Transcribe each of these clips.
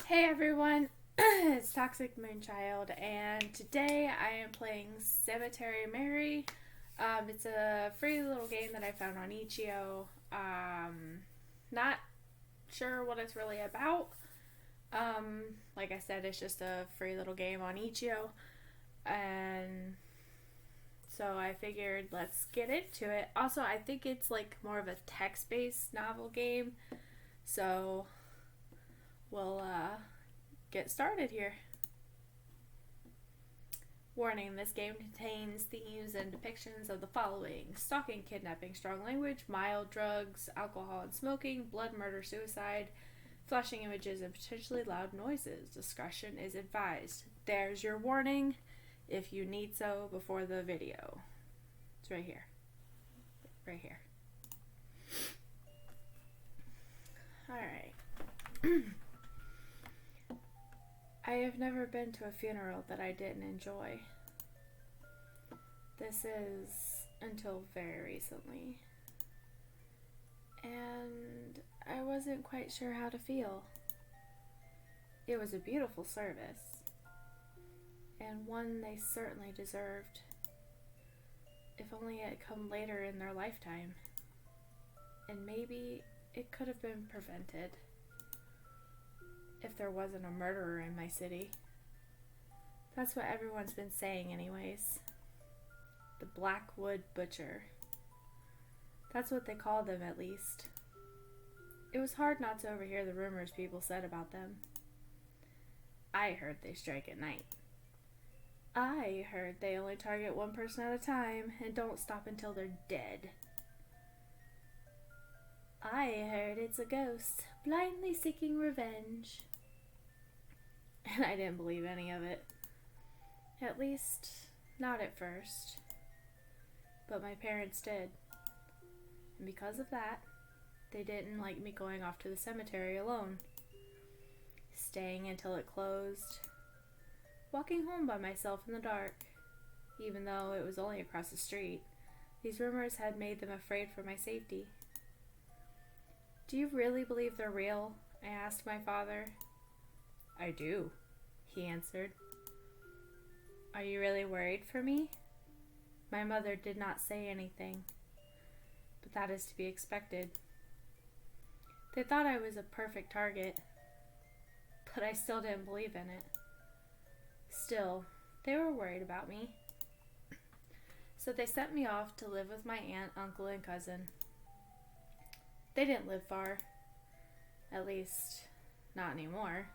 Hey everyone, it's Toxic Moonchild, and today I am playing Cemetery Mary. It's a free little game that I found on Itch.io. Not sure what it's really about. Like I said, it's just a free little game on Itch.io, and so I figured let's get into it. Also, I think it's like more of a text-based novel game, so we'll get started here. Warning, this game contains themes and depictions of the following: stalking, kidnapping, strong language, mild drugs, alcohol and smoking, blood, murder, suicide, flashing images, and potentially loud noises. Discretion is advised. There's your warning if you need so before the video. It's right here. Right here. Alright. I have never been to a funeral that I didn't enjoy. This is until very recently. And I wasn't quite sure how to feel. It was a beautiful service, and one they certainly deserved. If only it had come later in their lifetime. And maybe it could have been prevented. If there wasn't a murderer in my city. That's what everyone's been saying anyways. The Blackwood Butcher. That's what they called them, at least. It was hard not to overhear the rumors people said about them. I heard they strike at night. I heard they only target one person at a time and don't stop until they're dead. I heard it's a ghost, blindly seeking revenge. And I didn't believe any of it. At least, not at first. But my parents did. And because of that, they didn't like me going off to the cemetery alone. Staying until it closed. Walking home by myself in the dark. Even though it was only across the street. These rumors had made them afraid for my safety. Do you really believe they're real? I asked my father. I do, he answered. Are you really worried for me? My mother did not say anything, but that is to be expected. They thought I was a perfect target, but I still didn't believe in it. Still, they were worried about me. So they sent me off to live with my aunt, uncle, and cousin. They didn't live far. At least, not anymore.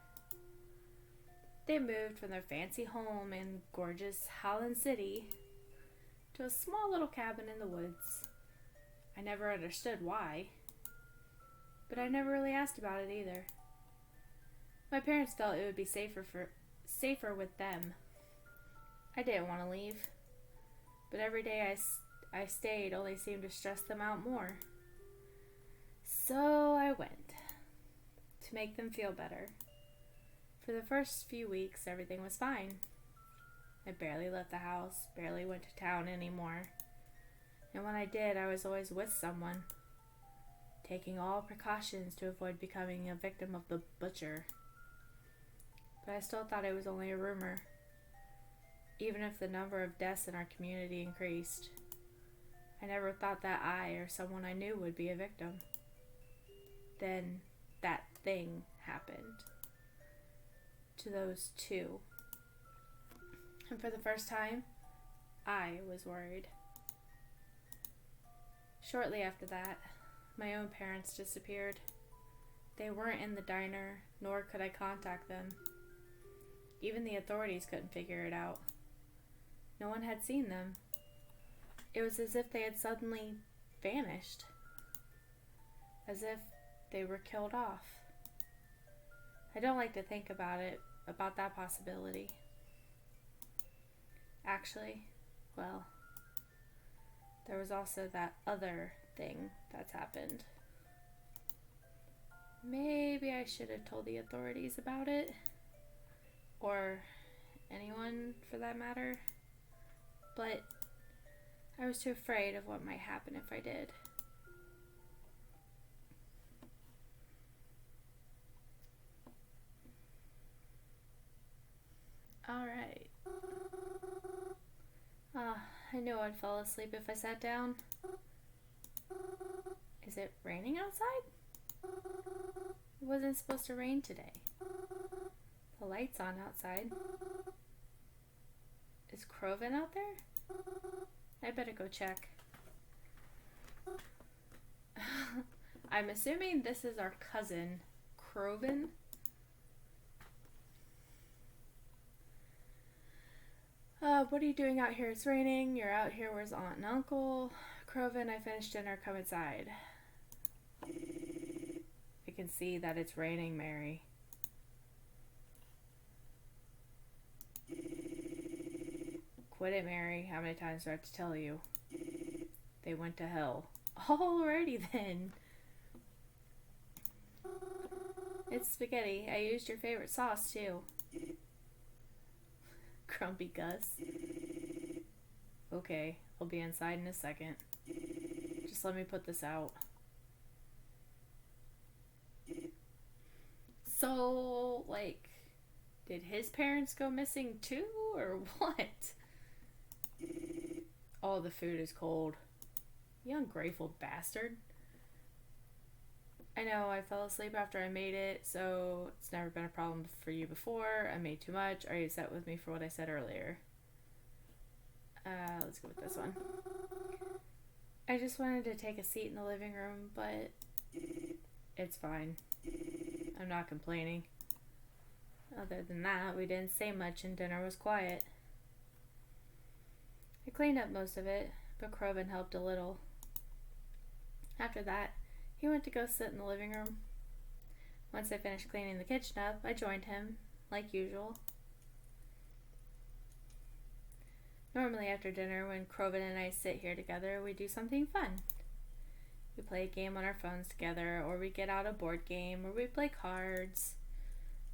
They moved from their fancy home in gorgeous Holland City to a small little cabin in the woods. I never understood why, but I never really asked about it either. My parents felt it would be safer with them. I didn't want to leave, but every day I stayed only seemed to stress them out more. So I went, to make them feel better. For the first few weeks, everything was fine. I barely left the house, barely went to town anymore. And when I did, I was always with someone, taking all precautions to avoid becoming a victim of the butcher. But I still thought it was only a rumor, even if the number of deaths in our community increased. I never thought that I or someone I knew would be a victim. Then that thing happened. To those two. And for the first time, I was worried. Shortly after that, my own parents disappeared. They weren't in the diner, nor could I contact them. Even the authorities couldn't figure it out. No one had seen them. It was as if they had suddenly vanished. As if they were killed off. I don't like to think about that possibility. Actually, well, there was also that other thing that's happened. Maybe I should have told the authorities about it. Or anyone for that matter. But I was too afraid of what might happen if I did. I knew I'd fall asleep if I sat down. Is it raining outside? It wasn't supposed to rain today. The light's on outside. Is Croven out there? I better go check. I'm assuming this is our cousin, Croven. What are you doing out here? It's raining. You're out here. Where's Aunt and Uncle? Croven, I finished dinner. Come inside. I can see that it's raining, Mary. Quit it, Mary. How many times do I have to tell you? They went to hell. Alrighty then. It's spaghetti. I used your favorite sauce, too. Grumpy Gus. Okay, I'll be inside in a second. Just let me put this out. So, like, did his parents go missing too, or what? Oh, the food is cold. You ungrateful bastard. I know, I fell asleep after I made it, so it's never been a problem for you before. I made too much. Are you upset with me for what I said earlier? Let's go with this one. I just wanted to take a seat in the living room, but it's fine. I'm not complaining. Other than that, we didn't say much and dinner was quiet. I cleaned up most of it, but Croven helped a little. After that, he went to go sit in the living room. Once I finished cleaning the kitchen up, I joined him, like usual. Normally after dinner, when Croven and I sit here together, we do something fun. We play a game on our phones together, or we get out a board game, or we play cards,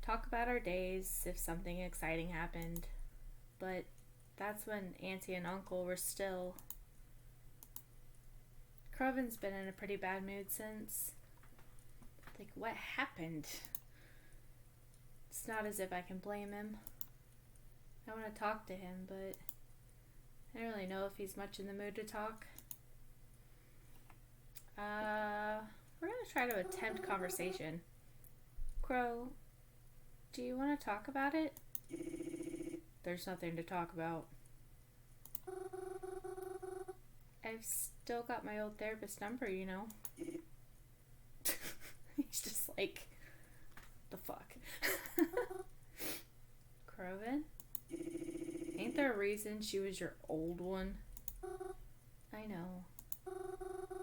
talk about our days if something exciting happened. But that's when Auntie and Uncle were still. Croven's been in a pretty bad mood since. Like, what happened? It's not as if I can blame him. I want to talk to him, but I don't really know if he's much in the mood to talk. We're going to try to attempt conversation. Crow, do you want to talk about it? There's nothing to talk about. I've still got my old therapist number, you know. He's just like, the fuck? Croven? Ain't there a reason she was your old one? I know.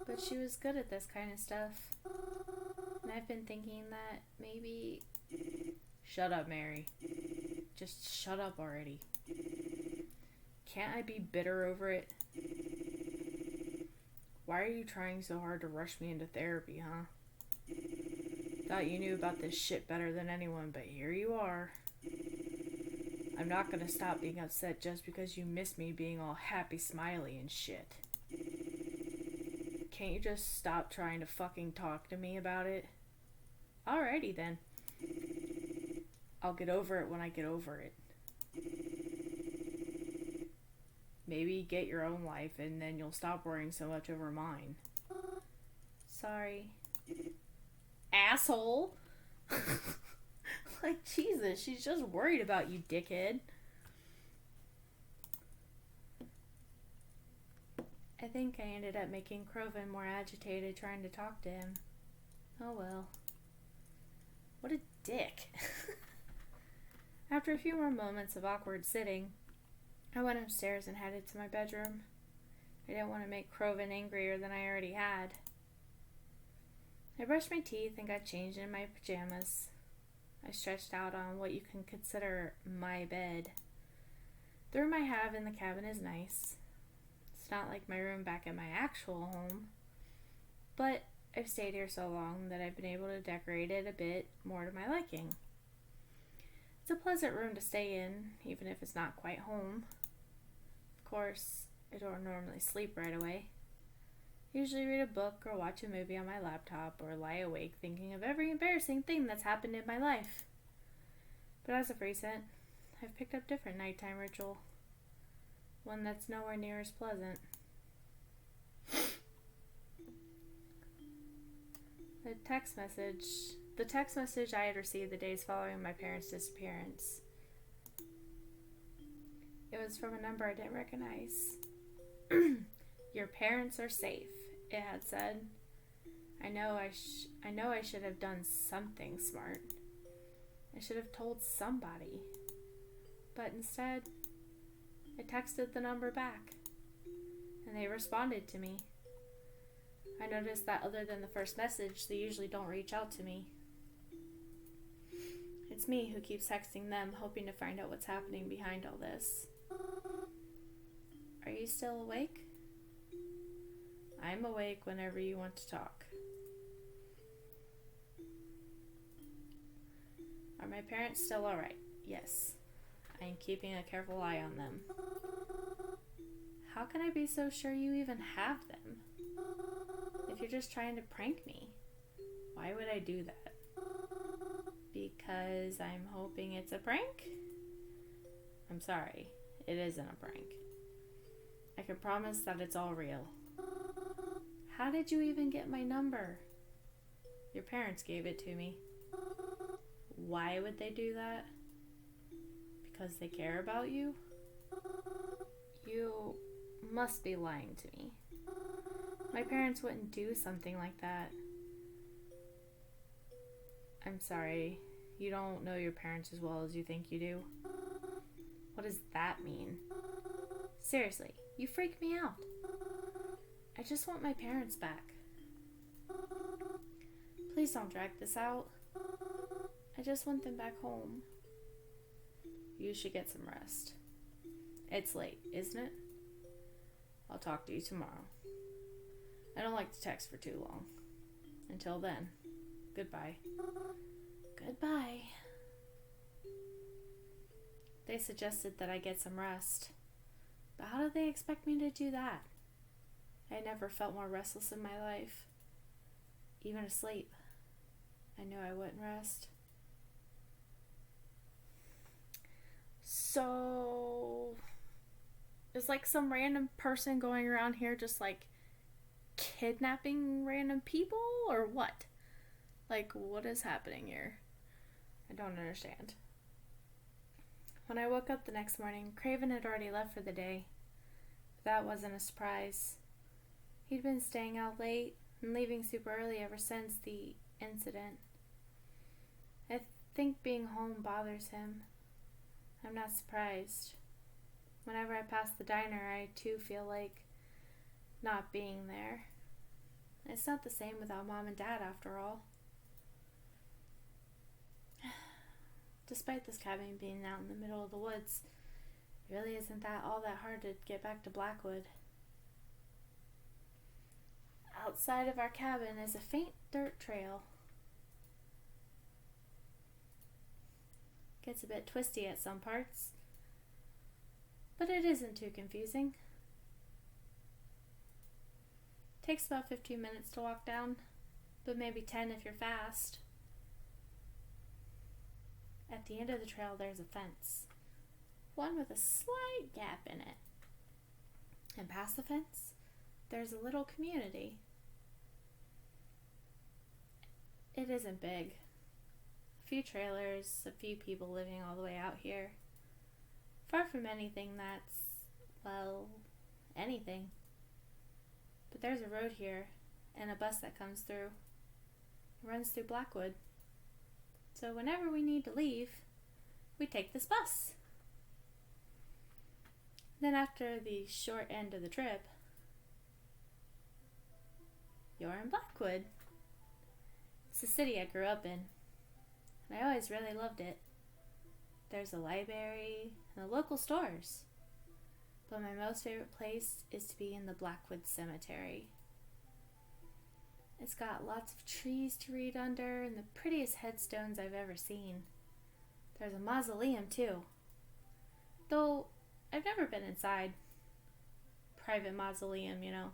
But she was good at this kind of stuff. And I've been thinking that maybe... Shut up, Mary. Just shut up already. Can't I be bitter over it? Why are you trying so hard to rush me into therapy, huh? Thought you knew about this shit better than anyone, but here you are. I'm not gonna stop being upset just because you miss me being all happy, smiley and shit. Can't you just stop trying to fucking talk to me about it? Alrighty then. I'll get over it when I get over it. Maybe get your own life and then you'll stop worrying so much over mine. Sorry. Asshole! Like, Jesus, she's just worried about you, dickhead. I think I ended up making Croven more agitated trying to talk to him. Oh well. What a dick. After a few more moments of awkward sitting, I went upstairs and headed to my bedroom. I didn't want to make Croven angrier than I already had. I brushed my teeth and got changed in my pajamas. I stretched out on what you can consider my bed. The room I have in the cabin is nice. It's not like my room back at my actual home, but I've stayed here so long that I've been able to decorate it a bit more to my liking. It's a pleasant room to stay in, even if it's not quite home. Of course, I don't normally sleep right away. I usually read a book or watch a movie on my laptop or lie awake thinking of every embarrassing thing that's happened in my life. But as of recent, I've picked up different nighttime ritual. One that's nowhere near as pleasant. The text message I had received the days following my parents' disappearance. It was from a number I didn't recognize. Your parents are safe, it had said. I know I should have done something smart. I should have told somebody. But instead, I texted the number back, and they responded to me. I noticed that other than the first message, they usually don't reach out to me. It's me who keeps texting them, hoping to find out what's happening behind all this. Are you still awake? I'm awake whenever you want to talk. Are my parents still alright? Yes. I am keeping a careful eye on them. How can I be so sure you even have them? If you're just trying to prank me, why would I do that? Because I'm hoping it's a prank? I'm sorry, it isn't a prank. I can promise that it's all real. How did you even get my number? Your parents gave it to me. Why would they do that? Because they care about you? You must be lying to me. My parents wouldn't do something like that. I'm sorry, you don't know your parents as well as you think you do. What does that mean? Seriously, you freak me out. I just want my parents back. Please don't drag this out. I just want them back home. You should get some rest. It's late, isn't it? I'll talk to you tomorrow. I don't like to text for too long. Until then, goodbye. Goodbye. They suggested that I get some rest. But how did they expect me to do that? I never felt more restless in my life. Even asleep, I knew I wouldn't rest. So, is like some random person going around here just like kidnapping random people or what? Like, what is happening here? I don't understand. When I woke up the next morning, Craven had already left for the day. That wasn't a surprise. He'd been staying out late and leaving super early ever since the incident. I think being home bothers him. I'm not surprised. Whenever I pass the diner, I too feel like not being there. It's not the same without Mom and Dad after all. Despite this cabin being out in the middle of the woods, it really isn't all that hard to get back to Blackwood. Outside of our cabin is a faint dirt trail. Gets a bit twisty at some parts, but it isn't too confusing. Takes about 15 minutes to walk down, but maybe 10 if you're fast. At the end of the trail there's a fence, one with a slight gap in it. And past the fence, there's a little community. It isn't big. A few trailers, a few people living all the way out here. Far from anything that's, well, anything. But there's a road here, and a bus that comes through. It runs through Blackwood. So whenever we need to leave, we take this bus. Then after the short end of the trip, you're in Blackwood. It's the city I grew up in, and I always really loved it. There's a library and the local stores. But my most favorite place is to be in the Blackwood Cemetery. It's got lots of trees to read under and the prettiest headstones I've ever seen. There's a mausoleum too. Though I've never been inside. Private mausoleum, you know.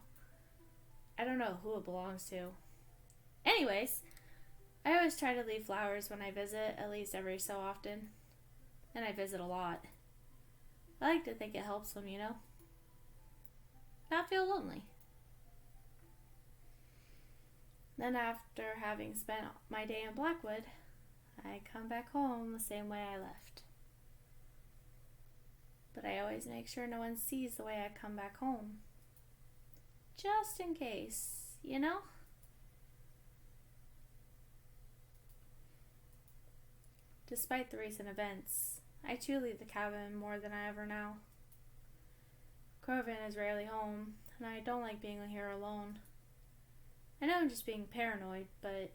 I don't know who it belongs to. Anyways, I always try to leave flowers when I visit, at least every so often. And I visit a lot. I like to think it helps them, you know. not feel lonely. Then after having spent my day in Blackwood, I come back home the same way I left. But I always make sure no one sees the way I come back home. Just in case, you know? Despite the recent events, I too leave the cabin more than I ever now. Corvin is rarely home, and I don't like being here alone. I know I'm just being paranoid, but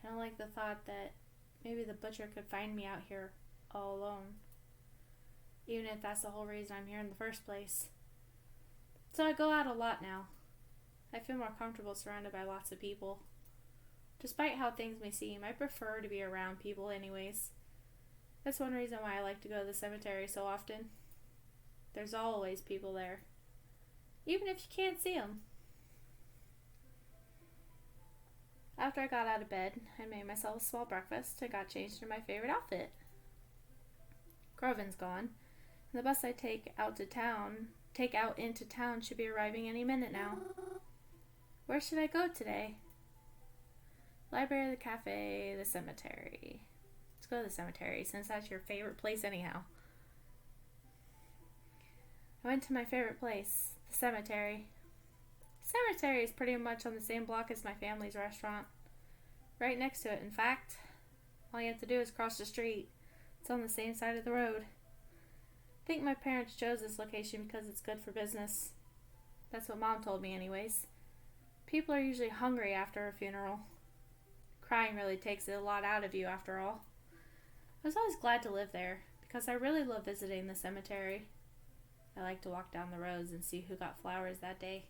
I don't like the thought that maybe the butcher could find me out here all alone. Even if that's the whole reason I'm here in the first place. So I go out a lot now. I feel more comfortable surrounded by lots of people. Despite how things may seem, I prefer to be around people anyways. That's one reason why I like to go to the cemetery so often. There's always people there. Even if you can't see them. After I got out of bed, I made myself a small breakfast and got changed in my favorite outfit. Groven's gone, and the bus I take out into town should be arriving any minute now. Where should I go today? Library, the cafe, the cemetery. Let's go to the cemetery, since that's your favorite place anyhow. I went to my favorite place, the cemetery. The cemetery is pretty much on the same block as my family's restaurant. Right next to it, in fact. All you have to do is cross the street. It's on the same side of the road. I think my parents chose this location because it's good for business. That's what Mom told me anyways. People are usually hungry after a funeral. Crying really takes a lot out of you after all. I was always glad to live there because I really love visiting the cemetery. I like to walk down the roads and see who got flowers that day.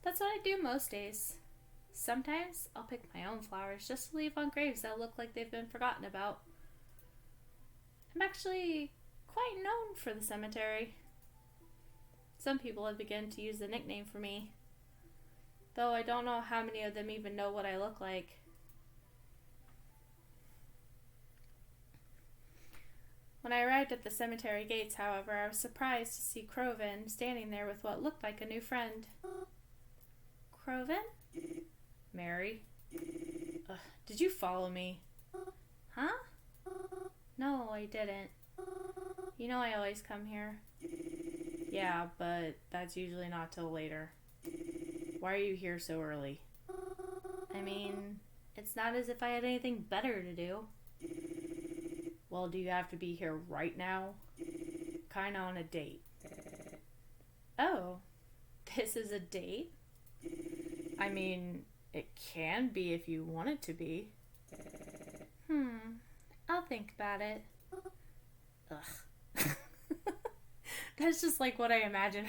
That's what I do most days. Sometimes I'll pick my own flowers just to leave on graves that look like they've been forgotten about. I'm actually quite known for the cemetery. Some people have begun to use the nickname for me, though I don't know how many of them even know what I look like. When I arrived at the cemetery gates, however, I was surprised to see Corvin standing there with what looked like a new friend. Corvin? Mary? Did you follow me? Huh? No, I didn't. You know I always come here. Yeah, but that's usually not till later. Why are you here so early? I mean, it's not as if I had anything better to do. Well, do you have to be here right now? Kinda on a date. Oh, this is a date? I mean, it can be if you want it to be. I'll think about it. Ugh. That's just like what I imagine.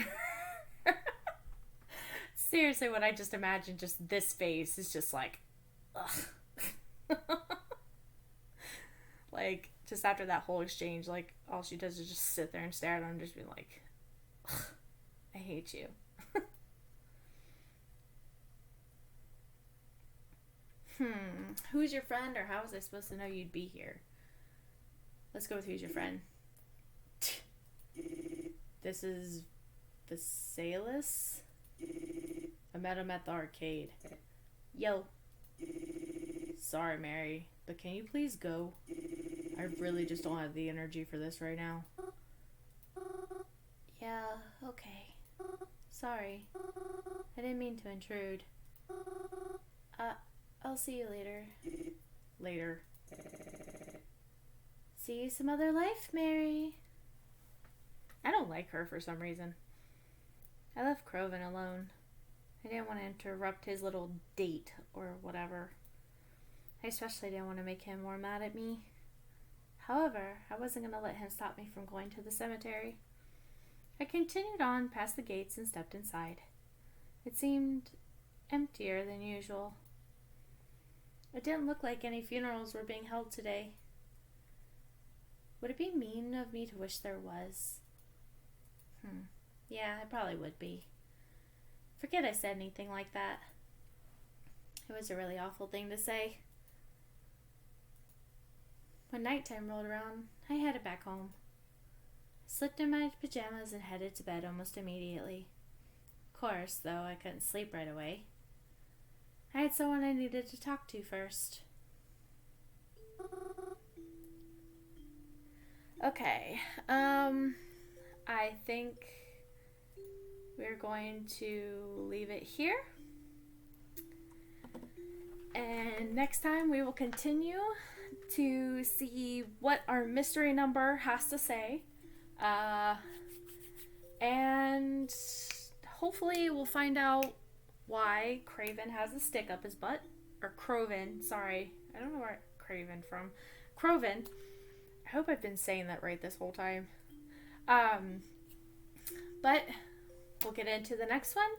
Seriously, what I just imagine, just this face is just like, ugh. Like, just after that whole exchange, like, all she does is just sit there and stare at him and just be like, ugh, I hate you. Who's your friend, or how was I supposed to know you'd be here? Let's go with who's your friend. This is Visalis. I met him at the arcade. Yo. Sorry, Mary, but can you please go? I really just don't have the energy for this right now. Yeah, okay. Sorry. I didn't mean to intrude. I'll see you later. Later. See you some other life, Mary. I don't like her for some reason. I left Corvin alone. I didn't want to interrupt his little date or whatever. I especially didn't want to make him more mad at me. However, I wasn't going to let him stop me from going to the cemetery. I continued on past the gates and stepped inside. It seemed emptier than usual. It didn't look like any funerals were being held today. Would it be mean of me to wish there was? Yeah, it probably would be. Forget I said anything like that. It was a really awful thing to say. When nighttime rolled around, I headed back home. I slipped in my pajamas and headed to bed almost immediately. Of course, though, I couldn't sleep right away. I had someone I needed to talk to first. Okay, I think we're going to leave it here. And next time we will continue to see what our mystery number has to say. And hopefully we'll find out why Craven has a stick up his butt. Or Croven, sorry. I don't know where Craven from. Croven. I hope I've been saying that right this whole time. But we'll get into the next one.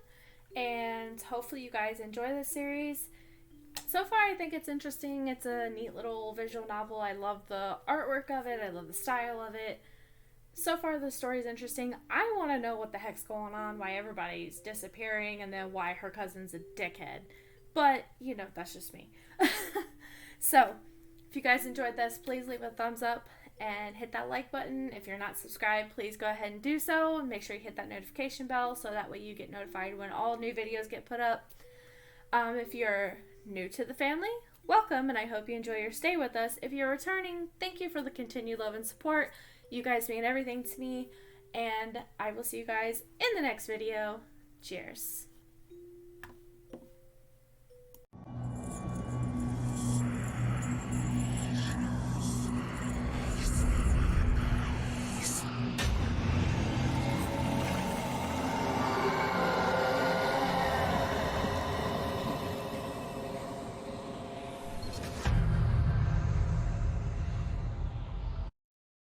And hopefully you guys enjoy this series. So far, I think it's interesting. It's a neat little visual novel. I love the artwork of it. I love the style of it. So far, the story's interesting. I want to know what the heck's going on, why everybody's disappearing, and then why her cousin's a dickhead. But, you know, that's just me. So, if you guys enjoyed this, please leave a thumbs up and hit that like button. If you're not subscribed, please go ahead and do so. And make sure you hit that notification bell so that way you get notified when all new videos get put up. If you're new to the family, welcome, and I hope you enjoy your stay with us. If you're returning, thank you for the continued love and support. You guys mean everything to me, and I will see you guys in the next video. Cheers.